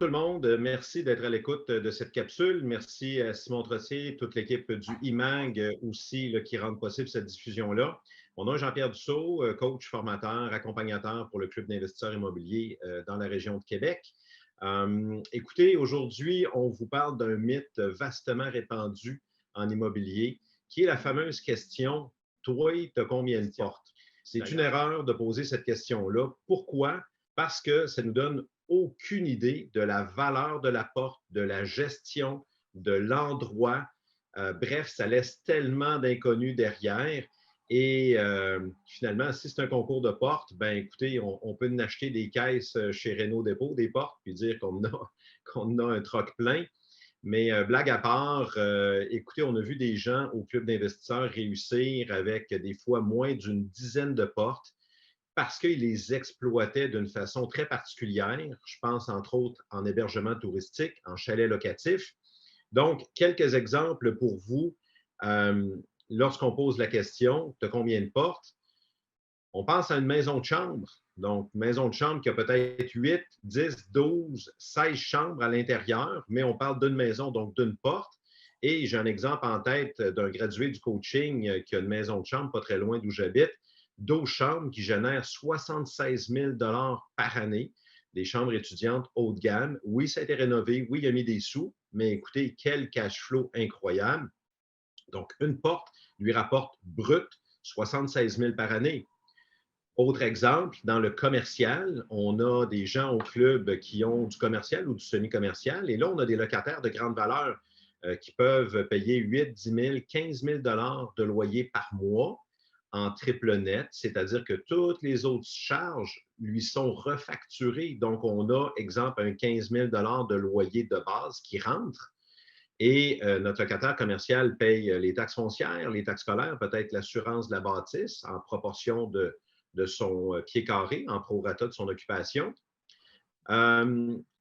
tout le monde. Merci d'être à l'écoute de cette capsule. Merci à Simon Trottier, toute l'équipe du IMAG aussi qui rendent possible cette diffusion-là. On a Jean-Pierre Dussault, coach, formateur, accompagnateur pour le Club d'investisseurs immobiliers dans la région de Québec. Écoutez, aujourd'hui, on vous parle d'un mythe vastement répandu en immobilier, qui est la fameuse question « Toi, tu as combien de portes? » C'est une erreur de poser cette question-là. Pourquoi? Parce que ça nous donne aucune idée de la valeur de la porte, de la gestion, de l'endroit. Bref, ça laisse tellement d'inconnus derrière. Et finalement, si c'est un concours de portes, ben écoutez, on peut en acheter des caisses chez Renault Dépôt, des portes, puis dire qu'on a un troc plein. Mais blague à part, écoutez, on a vu des gens au club d'investisseurs réussir avec des fois moins d'une dizaine de portes parce qu'ils les exploitaient d'une façon très particulière. Je pense entre autres en hébergement touristique, en chalet locatif. Donc, quelques exemples pour vous. Lorsqu'on pose la question, tu as combien de portes? On pense à une maison de chambre. Donc, maison de chambre qui a peut-être 8, 10, 12, 16 chambres à l'intérieur, mais on parle d'une maison, donc d'une porte. Et j'ai un exemple en tête d'un gradué du coaching qui a une maison de chambre pas très loin d'où j'habite, 12 chambres qui génèrent 76 000 par année, des chambres étudiantes haut de gamme. Oui, ça a été rénové, oui, il a mis des sous, mais écoutez, quel cash flow incroyable. Donc, une porte lui rapporte brut 76 000 par année. Autre exemple, dans le commercial, on a des gens au club qui ont du commercial ou du semi-commercial. Et là, on a des locataires de grande valeur qui peuvent payer 8, 10 000, 15 000 de loyer par mois en triple net, c'est-à-dire que toutes les autres charges lui sont refacturées. Donc, on a, exemple, un 15 000 de loyer de base qui rentre. Et notre locataire commercial paye les taxes foncières, les taxes scolaires, peut-être l'assurance de la bâtisse en proportion de son pied carré, en prorata de son occupation.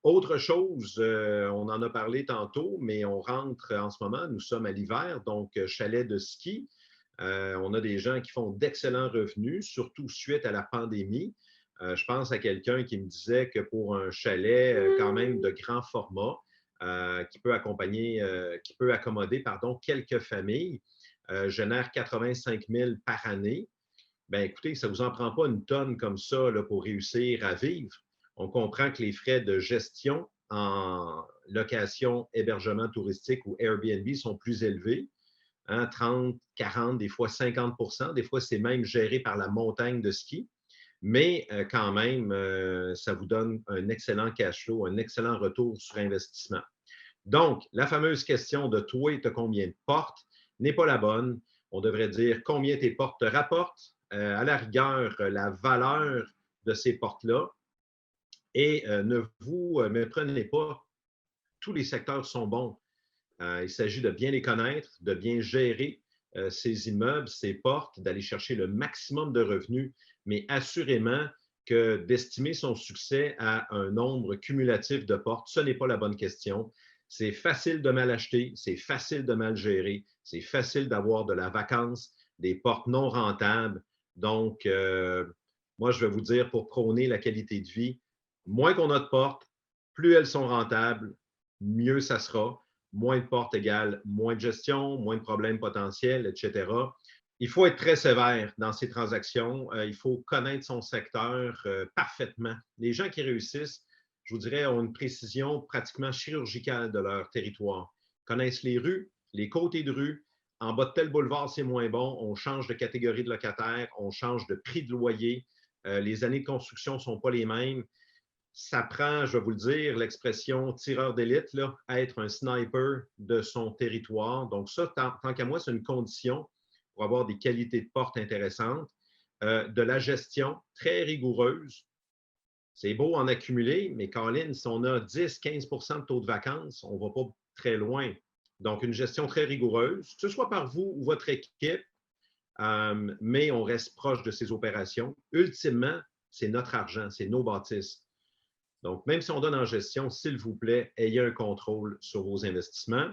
Autre chose, on en a parlé tantôt, mais on rentre en ce moment, nous sommes à l'hiver, donc chalet de ski. On a des gens qui font d'excellents revenus, surtout suite à la pandémie. Je pense à quelqu'un qui me disait que pour un chalet quand même de grand format, qui peut accommoder quelques familles, génère 85 000 par année. Bien, écoutez, ça ne vous en prend pas une tonne comme ça là, pour réussir à vivre. On comprend que les frais de gestion en location, hébergement touristique ou Airbnb sont plus élevés, 30, 40, des fois 50 %. Des fois, c'est même géré par la montagne de ski. Mais quand même, ça vous donne un excellent cash flow, un excellent retour sur investissement. Donc, la fameuse question de toi, tu as combien de portes n'est pas la bonne. On devrait dire combien tes portes te rapportent, à la rigueur, la valeur de ces portes-là. Et ne vous méprenez pas, tous les secteurs sont bons. Il s'agit de bien les connaître, de bien gérer ces immeubles, ces portes, d'aller chercher le maximum de revenus, mais assurément que d'estimer son succès à un nombre cumulatif de portes, ce n'est pas la bonne question. C'est facile de mal acheter, c'est facile de mal gérer, c'est facile d'avoir de la vacance, des portes non rentables. Donc, moi, je vais vous dire, pour prôner la qualité de vie, moins qu'on a de portes, plus elles sont rentables, mieux ça sera. Moins de portes égale moins de gestion, moins de problèmes potentiels, etc. Il faut être très sévère dans ces transactions. Il faut connaître son secteur parfaitement. Les gens qui réussissent, je vous dirais, ont une précision pratiquement chirurgicale de leur territoire. Ils connaissent les rues, les côtés de rue. En bas de tel boulevard, c'est moins bon. On change de catégorie de locataire, on change de prix de loyer. Les années de construction ne sont pas les mêmes. Ça prend, je vais vous le dire, l'expression tireur d'élite, là, être un sniper de son territoire. Donc ça, tant qu'à moi, c'est une condition pour avoir des qualités de porte intéressantes. De la gestion très rigoureuse. C'est beau en accumuler, mais Colin, si on a 10-15 % de taux de vacances, on ne va pas très loin. Donc, une gestion très rigoureuse, que ce soit par vous ou votre équipe, mais on reste proche de ces opérations. Ultimement, c'est notre argent, c'est nos bâtisses. Donc, même si on donne en gestion, s'il vous plaît, ayez un contrôle sur vos investissements.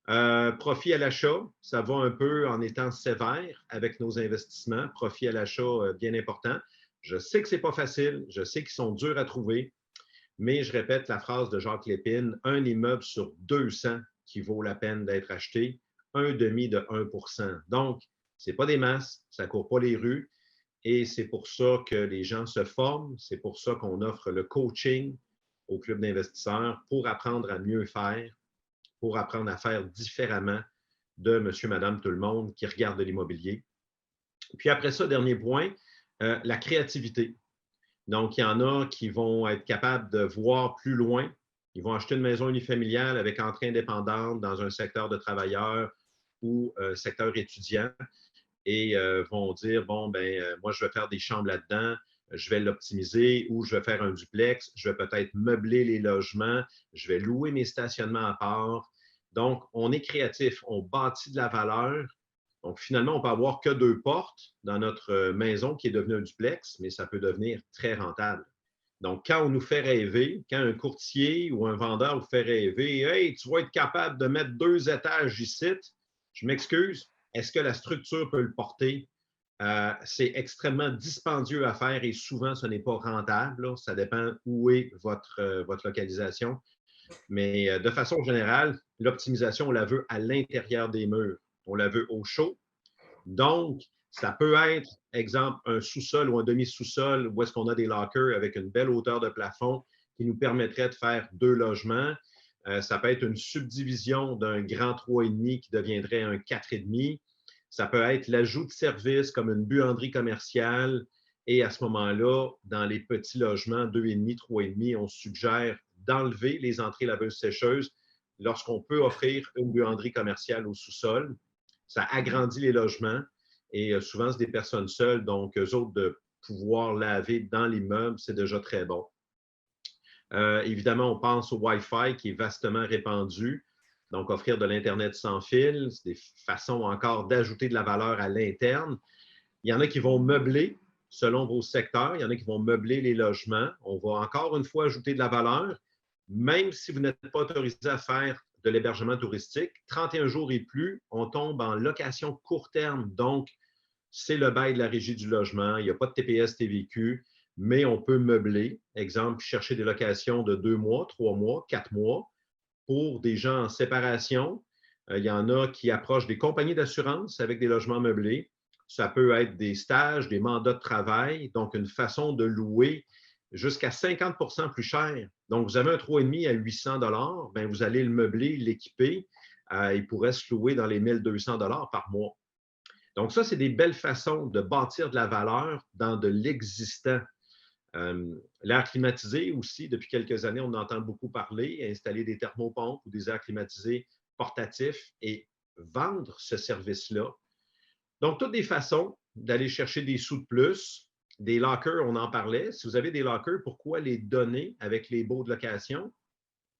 Profit à l'achat, ça va un peu en étant sévère avec nos investissements. Profit à l'achat, bien important. Je sais que ce n'est pas facile, je sais qu'ils sont durs à trouver. Mais je répète la phrase de Jacques Lépine, un immeuble sur 200 qui vaut la peine d'être acheté, un demi de 1%. Donc, ce n'est pas des masses, ça ne court pas les rues et c'est pour ça que les gens se forment, c'est pour ça qu'on offre le coaching au club d'investisseurs pour apprendre à mieux faire, pour apprendre à faire différemment de monsieur, madame, tout le monde qui regarde de l'immobilier. Puis après ça, dernier point, la créativité. Donc, il y en a qui vont être capables de voir plus loin. Ils vont acheter une maison unifamiliale avec entrée indépendante dans un secteur de travailleurs ou secteur étudiant et vont dire, bon, ben, moi, je vais faire des chambres là-dedans, je vais l'optimiser ou je vais faire un duplex, je vais peut-être meubler les logements, je vais louer mes stationnements à part. Donc, on est créatif, on bâtit de la valeur. Donc, finalement, on peut avoir que 2 portes dans notre maison qui est devenue un duplex, mais ça peut devenir très rentable. Donc, quand on nous fait rêver, quand un courtier ou un vendeur vous fait rêver, hey, tu vas être capable de mettre 2 étages ici, je m'excuse, est-ce que la structure peut le porter? C'est extrêmement dispendieux à faire et souvent, ce n'est pas rentable. Là. Ça dépend où est votre localisation. Mais de façon générale, l'optimisation, on la veut à l'intérieur des murs. On la veut au chaud. Donc, ça peut être, exemple, un sous-sol ou un demi-sous-sol où est-ce qu'on a des lockers avec une belle hauteur de plafond qui nous permettrait de faire 2 logements. Ça peut être une subdivision d'un grand 3,5 qui deviendrait un 4,5. Ça peut être l'ajout de services comme une buanderie commerciale. Et à ce moment-là, dans les petits logements 2,5, 3,5, on suggère d'enlever les entrées laveuses-sécheuses lorsqu'on peut offrir une buanderie commerciale au sous-sol. Ça agrandit les logements et souvent, c'est des personnes seules. Donc, eux autres, de pouvoir laver dans l'immeuble, c'est déjà très bon. Évidemment, on pense au Wi-Fi qui est vastement répandu. Donc, offrir de l'Internet sans fil, c'est des façons encore d'ajouter de la valeur à l'interne. Il y en a qui vont meubler selon vos secteurs. Il y en a qui vont meubler les logements. On va encore une fois ajouter de la valeur, même si vous n'êtes pas autorisé à faire de l'hébergement touristique. 31 jours et plus, on tombe en location court terme. Donc, c'est le bail de la régie du logement. Il n'y a pas de TPS TVQ, mais on peut meubler. Exemple, chercher des locations de 2 mois, 3 mois, 4 mois pour des gens en séparation. Il y en a qui approchent des compagnies d'assurance avec des logements meublés. Ça peut être des stages, des mandats de travail, donc une façon de louer jusqu'à 50 plus cher. Donc, vous avez un 3,5 à 800 bien, vous allez le meubler, l'équiper. Il pourrait se louer dans les 1200 par mois. Donc, ça, c'est des belles façons de bâtir de la valeur dans de l'existant. L'air climatisé aussi, depuis quelques années, on entend beaucoup parler, installer des thermopompes ou des airs climatisés portatifs et vendre ce service-là. Donc, toutes des façons d'aller chercher des sous de plus. Des lockers, on en parlait. Si vous avez des lockers, pourquoi les donner avec les baux de location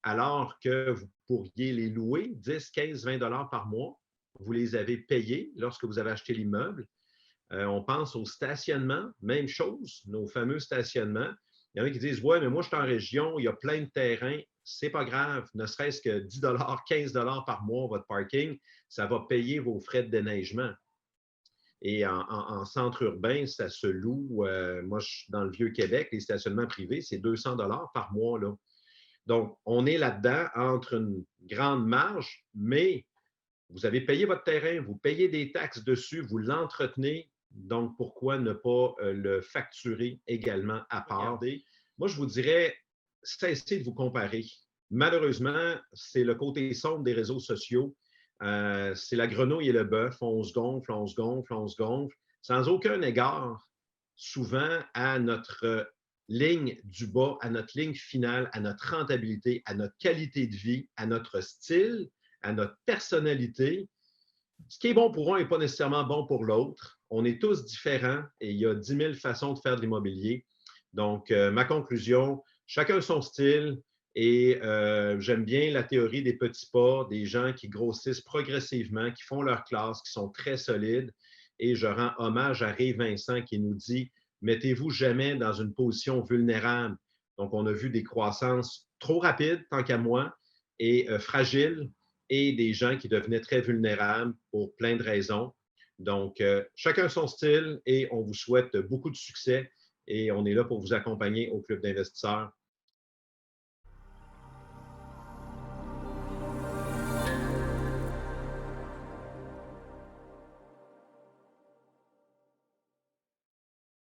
alors que vous pourriez les louer 10, 15, 20 par mois? Vous les avez payés lorsque vous avez acheté l'immeuble. On pense au stationnement, même chose, nos fameux stationnements. Il y en a qui disent, ouais, mais moi, je suis en région, il y a plein de terrains. C'est pas grave, ne serait-ce que 10 15 par mois, votre parking, ça va payer vos frais de déneigement. Et en centre urbain, ça se loue. Moi, je suis dans le Vieux-Québec, les stationnements privés, c'est 200 par mois. Là. Donc, on est là-dedans entre une grande marge, mais vous avez payé votre terrain, vous payez des taxes dessus, vous l'entretenez. Donc, pourquoi ne pas le facturer également à part? Moi, je vous dirais, cessez de vous comparer. Malheureusement, c'est le côté sombre des réseaux sociaux. C'est la grenouille et le bœuf. On se gonfle, on se gonfle, on se gonfle, sans aucun égard, souvent, à notre ligne du bas, à notre ligne finale, à notre rentabilité, à notre qualité de vie, à notre style, à notre personnalité. Ce qui est bon pour un n'est pas nécessairement bon pour l'autre. On est tous différents et il y a 10 000 façons de faire de l'immobilier. Donc, ma conclusion, chacun son style et j'aime bien la théorie des petits pas, des gens qui grossissent progressivement, qui font leur classe, qui sont très solides. Et je rends hommage à Ray Vincent qui nous dit « Mettez-vous jamais dans une position vulnérable ». Donc, on a vu des croissances trop rapides, tant qu'à moi, et fragiles, et des gens qui devenaient très vulnérables pour plein de raisons. Donc, chacun son style et on vous souhaite beaucoup de succès et on est là pour vous accompagner au Club d'investisseurs.